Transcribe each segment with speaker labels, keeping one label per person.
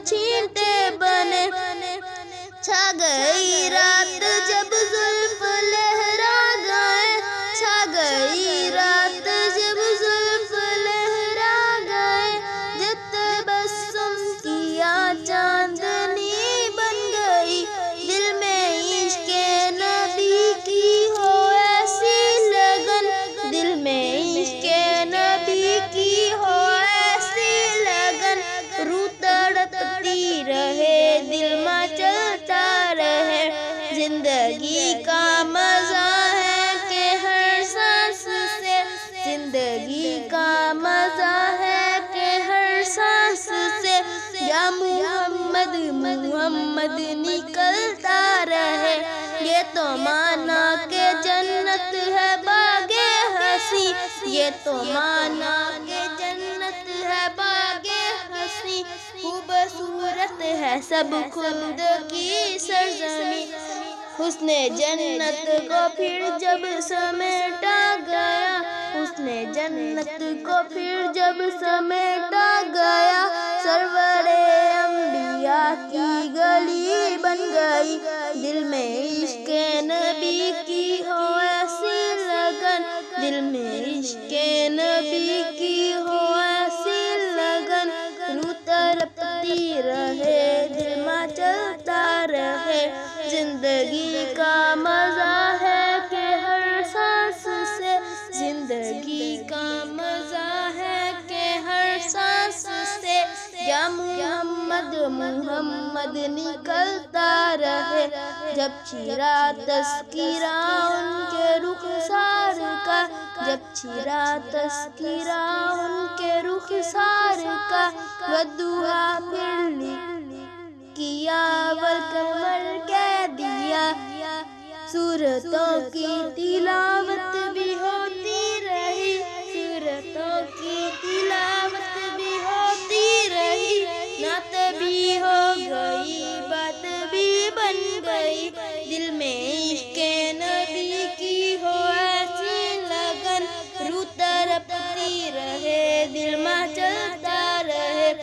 Speaker 1: چھینٹے بنے، چھا گئی رات جب زلف لہرا گئے، چھا گئی رات جب زلف لہرا گئے، جب تبسم کیا چاندنی بن گئی، دل میں عشق نبی کی ہو ایسی لگن، دل میں عشق نبی کی ہو ایسی لگن، روح تڑپتی رہے دل مچلتا رہے، زندگی کا مزہ ہے کہ ہر سانس سے، زندگی کا مزہ ہے کہ ہر سانس سے، یا محمد محمد نکلتا رہے، یہ تو مانا کہ جنت ہے باغ ہنسی، یہ تو مانا کہ جنت ہے باغ ہنسی، خوبصورت ہے سب خود کی سرزمین، حسن جنت کو پھر جب سمیٹا گیا، حسن جنت کو پھر جب سمیٹا گیا، سرور انبیاء کی گلی بن گئی، دل میں عشق نبی کی ہو ایسی لگن، دل میں عشق نبی کی ہو ایسی لگن، روح تڑپتی رہے دل مچلتا رہے، زندگی کا مزہ ہے کہ ہر سانس سے، زندگی کا مزہ ہے کہ ہر سانس سے، یا محمد محمد نکلتا رہے، جب چھڑا تذکرہ ان کے رخسار کا، جب چھڑا تذکرہ ان کے رخسار کا، والضحیٰ پھر کیا والقمر کہہ دیا، سورتوں کی تلاوت بھی ہوتی رہی، سورتوں کی تلاوت بھی ہوتی رہی، نعت بھی ہو گئی بات بھی بن گئی، دل میں عشق نبی کی ہو ایسی لگن، روح تڑپتی رہے دل مچلتا رہے،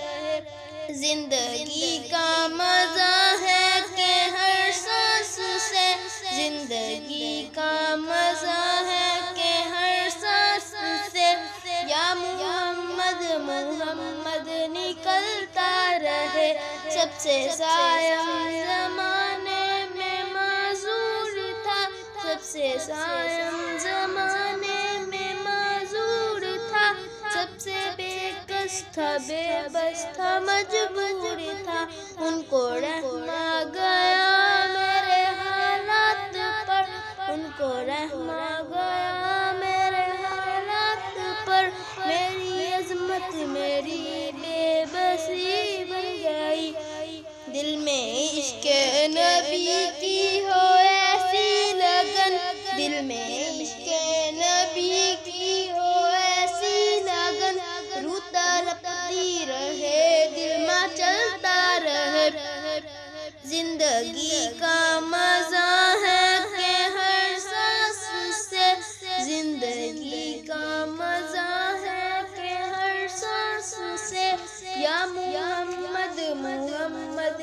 Speaker 1: زندگی کا مزہ ہے کہ ہر سانس سے، زندگی کا مزہ ہے کہ ہر سانس سے، یا محمد محمد نکلتا رہے، سب سے صائم زمانے میں معذور تھا، سب سے صائم زمانے میں معذور تھا، سب سے بے کس تھا بے بس تھا مجبور تھا، ان کو رحم آ گیا میرے حالات پر، ان کو رحم آ گیا میرے حالات پر، میری عظمت میری بے بسی بن گئی، دل میں عشق نبی کی ہو ایسی لگن، دل میں عشق نبی کی ہو ایسی لگن، روح تڑپتی رہے دل مچلتا رہے، زندگی کا مزہ ہے کہ ہر سانس سے، زندگی کا مزہ ہے کہ ہر سانس سے، یا محمد محمد